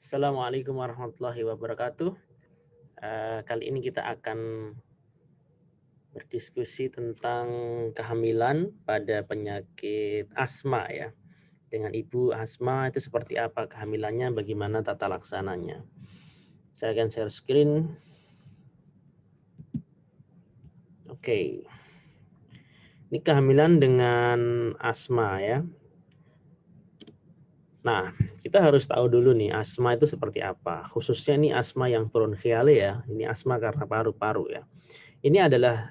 Assalamualaikum warahmatullahi wabarakatuh. Kali ini kita akan berdiskusi tentang kehamilan pada penyakit asma ya. Dengan ibu asma itu seperti apa kehamilannya, bagaimana tata laksananya. Saya akan share screen. Oke. Ini kehamilan dengan asma ya. Nah, kita harus tahu dulu nih asma itu seperti apa. Khususnya ini asma yang bronchiale ya. Ini asma karena paru-paru ya. Ini adalah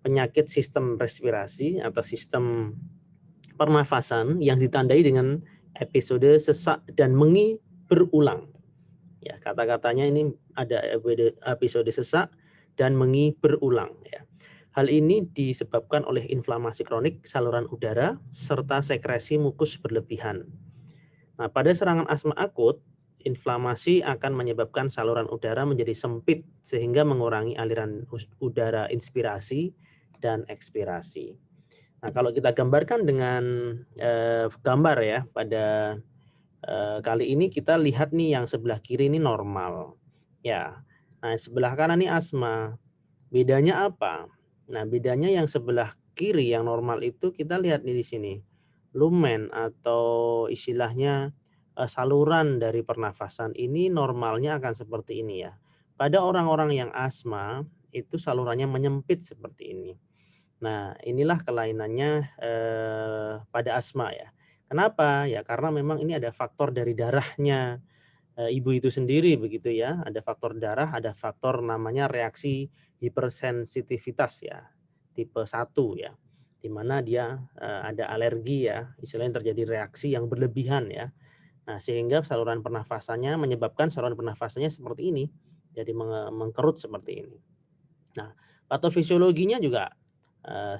penyakit sistem respirasi atau sistem pernafasan yang ditandai dengan episode sesak dan mengi berulang. Ya, kata-katanya ini ada episode sesak dan mengi berulang ya. Hal ini disebabkan oleh inflamasi kronik saluran udara serta sekresi mukus berlebihan. Nah, pada serangan asma akut, inflamasi akan menyebabkan saluran udara menjadi sempit sehingga mengurangi aliran udara inspirasi dan ekspirasi. Nah, kalau kita gambarkan dengan gambar ya, pada kali ini kita lihat nih yang sebelah kiri ini normal. Ya. Nah, sebelah kanan ini asma. Bedanya apa? Nah, bedanya yang sebelah kiri yang normal itu kita lihat nih di sini. Lumen atau istilahnya saluran dari pernafasan ini normalnya akan seperti ini ya. Pada orang-orang yang asma itu salurannya menyempit seperti ini. Nah, inilah kelainannya pada asma ya. Kenapa? Ya karena memang ini ada faktor dari darahnya ibu itu sendiri begitu ya. Ada faktor darah, ada faktor namanya reaksi hipersensitivitas ya, tipe 1 ya. Di mana dia ada alergi ya, istilahnya terjadi reaksi yang berlebihan ya. Nah, sehingga saluran pernafasannya menyebabkan saluran pernafasannya seperti ini. Jadi mengkerut seperti ini. Nah, patofisiologinya juga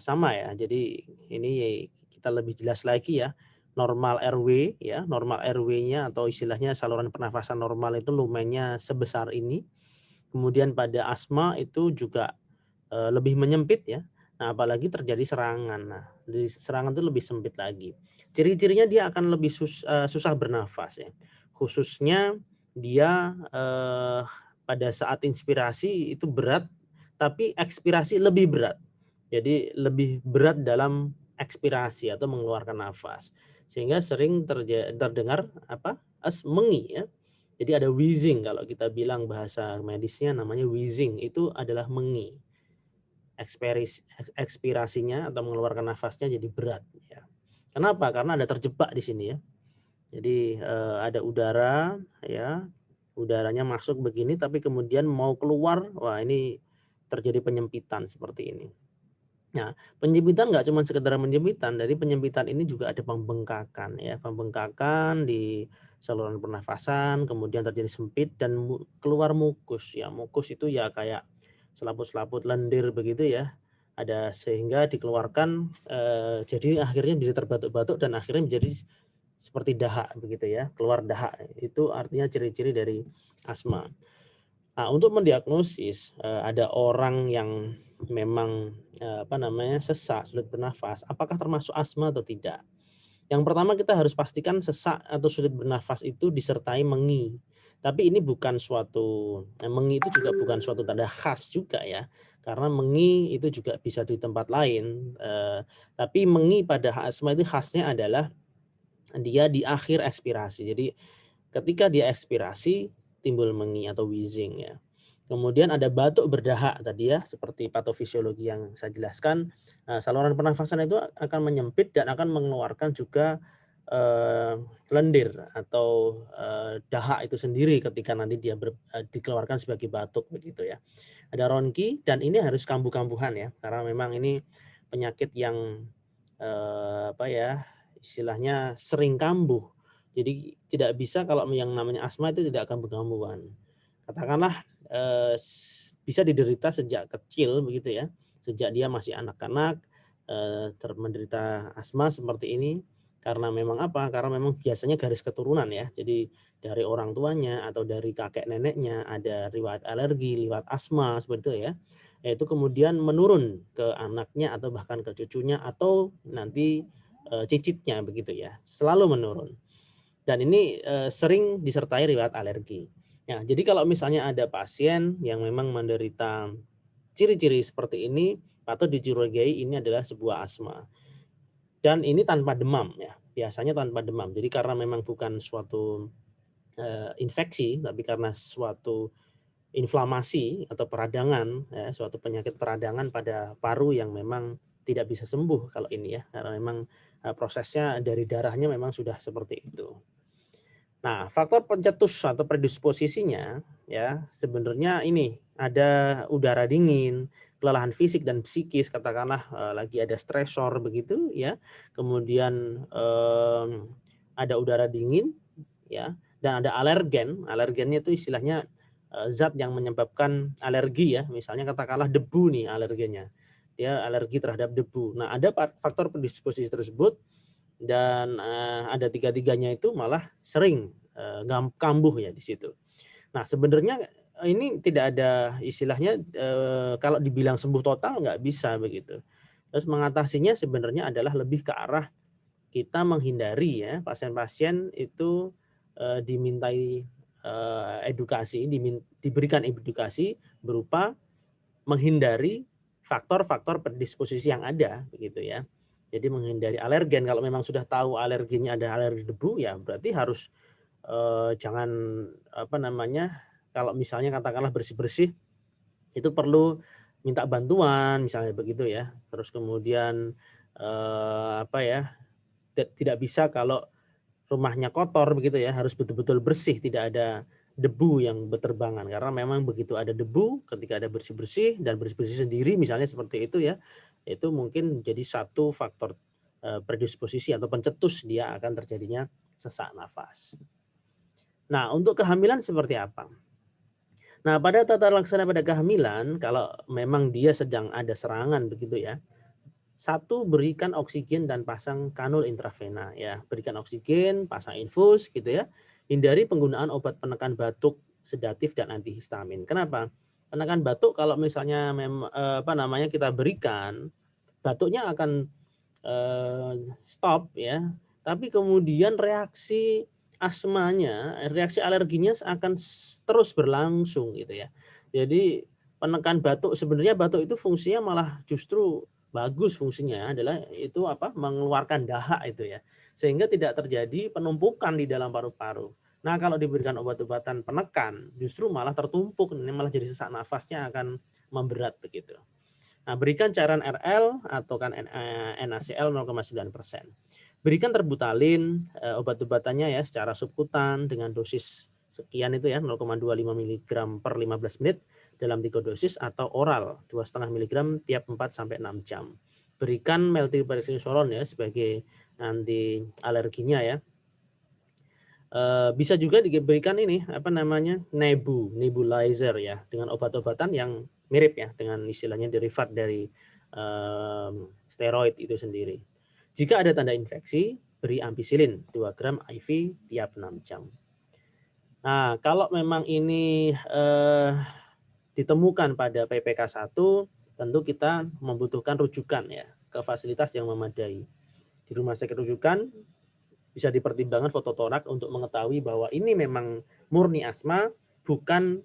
sama ya. Jadi ini kita lebih jelas lagi ya. Normal RW ya, normal RW-nya atau istilahnya saluran pernafasan normal itu lumennya sebesar ini. Kemudian pada asma itu juga lebih menyempit ya. Nah, apalagi terjadi serangan. Nah, di serangan itu lebih sempit lagi. Ciri-cirinya dia akan lebih susah bernafas ya. Khususnya dia pada saat inspirasi itu berat, tapi ekspirasi lebih berat. Jadi lebih berat dalam ekspirasi atau mengeluarkan nafas. Sehingga sering terdengar mengi ya. Jadi ada wheezing, kalau kita bilang bahasa medisnya namanya wheezing, itu adalah mengi. Ekspirasinya atau mengeluarkan nafasnya jadi berat ya. Kenapa? Karena ada terjebak di sini ya. Jadi ada udara ya, udaranya masuk begini tapi kemudian mau keluar, wah ini terjadi penyempitan seperti ini. Nah, penyempitan nggak cuma sekedar penyempitan, dari penyempitan ini juga ada pembengkakan ya, pembengkakan di saluran pernafasan, kemudian terjadi sempit dan keluar mukus ya. Mukus itu ya kayak selaput-selaput lendir begitu ya. Ada sehingga dikeluarkan jadi akhirnya bisa terbatuk-batuk dan akhirnya menjadi seperti dahak begitu ya, keluar dahak. Itu artinya ciri-ciri dari asma. Nah, untuk mendiagnosis ada orang yang memang sesak, sulit bernafas, apakah termasuk asma atau tidak? Yang pertama kita harus pastikan sesak atau sulit bernafas itu disertai mengi. Tapi ini bukan suatu mengi itu juga bukan suatu tanda khas juga ya. Karena mengi itu juga bisa di tempat lain. Tapi mengi pada asma itu khasnya adalah dia di akhir ekspirasi. Jadi ketika dia ekspirasi timbul mengi atau wheezing ya. Kemudian ada batuk berdahak tadi ya, seperti patofisiologi yang saya jelaskan. Saluran pernafasan itu akan menyempit dan akan mengeluarkan juga lendir atau dahak itu sendiri ketika nanti dia dikeluarkan sebagai batuk begitu ya. Ada ronki dan ini harus kambuh-kambuhan ya, karena memang ini penyakit yang istilahnya sering kambuh. Jadi tidak bisa kalau yang namanya asma itu tidak kambuh-kambuhan. Katakanlah bisa diderita sejak kecil begitu ya, sejak dia masih anak-anak menderita asma seperti ini karena memang apa? Karena memang biasanya garis keturunan ya. Jadi dari orang tuanya atau dari kakek neneknya ada riwayat alergi, riwayat asma seperti itu ya. Yaitu kemudian menurun ke anaknya atau bahkan ke cucunya atau nanti cicitnya begitu ya. Selalu menurun. Dan ini sering disertai riwayat alergi. Ya, jadi kalau misalnya ada pasien yang memang menderita ciri-ciri seperti ini, patut dicurigai ini adalah sebuah asma. Dan ini tanpa demam ya, biasanya tanpa demam. Jadi karena memang bukan suatu infeksi, tapi karena suatu inflamasi atau peradangan, ya, suatu penyakit peradangan pada paru yang memang tidak bisa sembuh kalau ini ya, karena memang prosesnya dari darahnya memang sudah seperti itu. Nah, faktor pencetus atau predisposisinya ya sebenarnya ini ada udara dingin, kelelahan fisik dan psikis katakanlah lagi ada stresor begitu ya. Kemudian ada udara dingin ya dan ada alergen. Alergennya itu istilahnya zat yang menyebabkan alergi ya. Misalnya katakanlah debu nih alergennya. Dia alergi terhadap debu. Nah, ada faktor predisposisi tersebut dan ada tiga-tiganya itu malah sering kambuh ya di situ. Nah sebenarnya ini tidak ada istilahnya kalau dibilang sembuh total nggak bisa begitu. Terus mengatasinya sebenarnya adalah lebih ke arah kita menghindari ya pasien-pasien itu dimintai edukasi, diberikan edukasi berupa menghindari faktor-faktor predisposisi yang ada begitu ya. Jadi menghindari alergen, kalau memang sudah tahu alerginya ada alergi debu ya berarti harus jangan apa namanya, kalau misalnya katakanlah bersih-bersih itu perlu minta bantuan misalnya begitu ya. Terus kemudian apa ya, tidak bisa kalau rumahnya kotor begitu ya, harus betul-betul bersih, tidak ada debu yang berterbangan. Karena memang begitu ada debu, ketika ada bersih-bersih dan bersih-bersih sendiri misalnya seperti itu ya, itu mungkin jadi satu faktor predisposisi atau pencetus dia akan terjadinya sesak nafas. Nah, untuk kehamilan seperti apa? Nah, pada tata laksana pada kehamilan, kalau memang dia sedang ada serangan begitu ya, satu, berikan oksigen dan pasang kanul intravena ya. Berikan oksigen, pasang infus gitu ya. Hindari penggunaan obat penekan batuk, sedatif dan antihistamin. Kenapa? Penekan batuk kalau misalnya apa namanya kita berikan, batuknya akan stop ya. Tapi kemudian reaksi asmanya, reaksi alerginya akan terus berlangsung gitu ya. Jadi penekan batuk sebenarnya batuk itu fungsinya malah justru bagus fungsinya adalah itu apa mengeluarkan dahak itu ya. Sehingga tidak terjadi penumpukan di dalam paru-paru. Nah, kalau diberikan obat-obatan penekan justru malah tertumpuk, ini malah jadi sesak nafasnya akan memberat begitu. Nah, berikan cairan RL atau kan NaCl 0,9%. Berikan terbutalin obat-obatannya ya secara subkutan dengan dosis sekian itu ya 0,25 mg per 15 menit dalam 3 dosis atau oral 2,5 mg tiap 4 sampai 6 jam. Berikan methylprednisolone ya sebagai anti alerginya ya. Bisa juga diberikan ini apa namanya nebulizer ya dengan obat-obatan yang mirip ya dengan istilahnya derivat dari steroid itu sendiri. Jika ada tanda infeksi, beri ampicillin 2 gram IV tiap 6 jam. Nah, kalau memang ini ditemukan pada PPK 1, tentu kita membutuhkan rujukan ya ke fasilitas yang memadai. Di rumah sakit rujukan bisa dipertimbangkan fototorak untuk mengetahui bahwa ini memang murni asma, bukan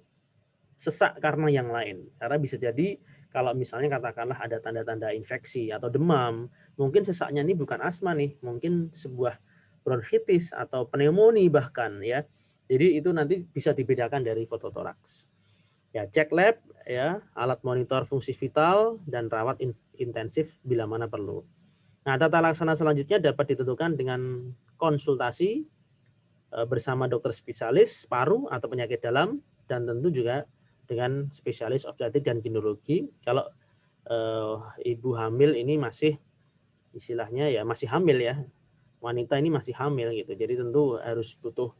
sesak karena yang lain. Karena bisa jadi kalau misalnya katakanlah ada tanda-tanda infeksi atau demam, mungkin sesaknya ini bukan asma nih, mungkin sebuah bronkitis atau pneumonia bahkan ya. Jadi itu nanti bisa dibedakan dari fototoraks. Ya, cek lab ya, alat monitor fungsi vital dan rawat intensif bila mana perlu. Nah, tata laksana selanjutnya dapat ditentukan dengan konsultasi bersama dokter spesialis paru atau penyakit dalam dan tentu juga dengan spesialis obstetrik dan ginekologi. Kalau ibu hamil ini masih istilahnya ya masih hamil ya, wanita ini masih hamil gitu. Jadi tentu harus butuh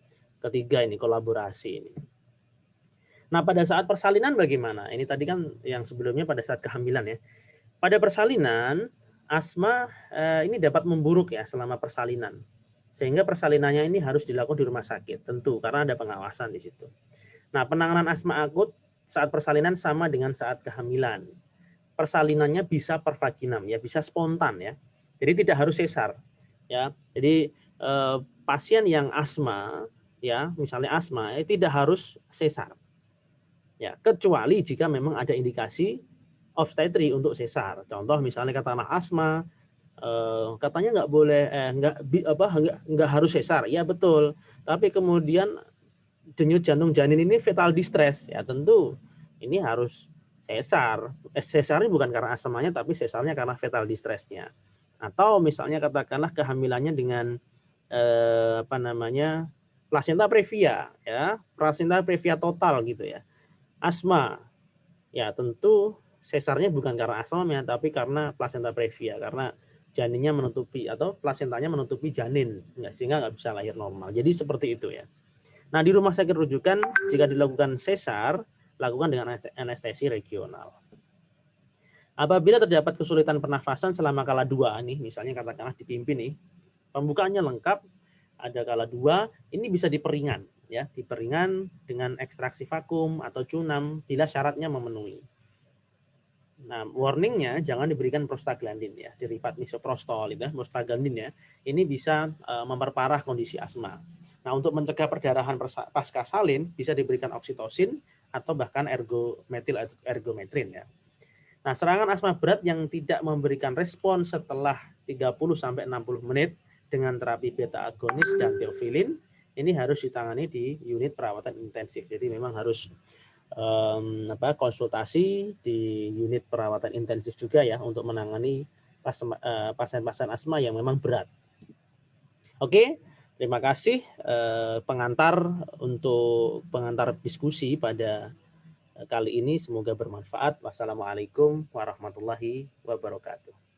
ketiga ini kolaborasi ini. Nah, pada saat persalinan bagaimana? Ini tadi kan yang sebelumnya pada saat kehamilan ya. Pada persalinan, asma ini dapat memburuk ya selama persalinan. Sehingga persalinannya ini harus dilakukan di rumah sakit, tentu karena ada pengawasan di situ. Nah, penanganan asma akut saat persalinan sama dengan saat kehamilan. Persalinannya bisa per vaginam ya, bisa spontan ya. Jadi tidak harus sesar ya. Jadi pasien yang asma, ya misalnya asma, tidak harus sesar. Ya, kecuali jika memang ada indikasi obstetri untuk sesar. Contoh misalnya katakanlah asma, katanya nggak boleh, nggak harus sesar. Ya betul. Tapi kemudian denyut jantung janin ini fetal distress, ya tentu ini harus sesar. Sesarnya bukan karena asmanya, tapi sesarnya karena fetal distressnya. Atau misalnya katakanlah kehamilannya dengan placenta previa, ya placenta previa total gitu ya. Asma, ya tentu sesarnya bukan karena asmanya, tapi karena placenta previa, karena janinnya menutupi atau plasentanya menutupi janin, sehingga nggak bisa lahir normal. Jadi seperti itu ya. Nah, di rumah sakit rujukan jika dilakukan sesar, lakukan dengan anestesi regional. Apabila terdapat kesulitan pernafasan selama kala 2 nih, misalnya katakanlah dipimpin nih, pembukaannya lengkap, ada kala 2, ini bisa diperingan ya, diperingan dengan ekstraksi vakum atau cunam bila syaratnya memenuhi. Nah, warningnya jangan diberikan prostaglandin ya, derivat misoprostol ya, prostaglandin ya. Ini bisa memperparah kondisi asma. Nah, untuk mencegah perdarahan pasca salin bisa diberikan oksitosin atau bahkan ergometrin ya. Nah, serangan asma berat yang tidak memberikan respon setelah 30 sampai 60 menit dengan terapi beta agonis dan teofilin ini harus ditangani di unit perawatan intensif. Jadi memang harus konsultasi di unit perawatan intensif juga ya untuk menangani pasien-pasien asma yang memang berat. Oke, terima kasih pengantar diskusi pada kali ini, semoga bermanfaat. Wassalamualaikum warahmatullahi wabarakatuh.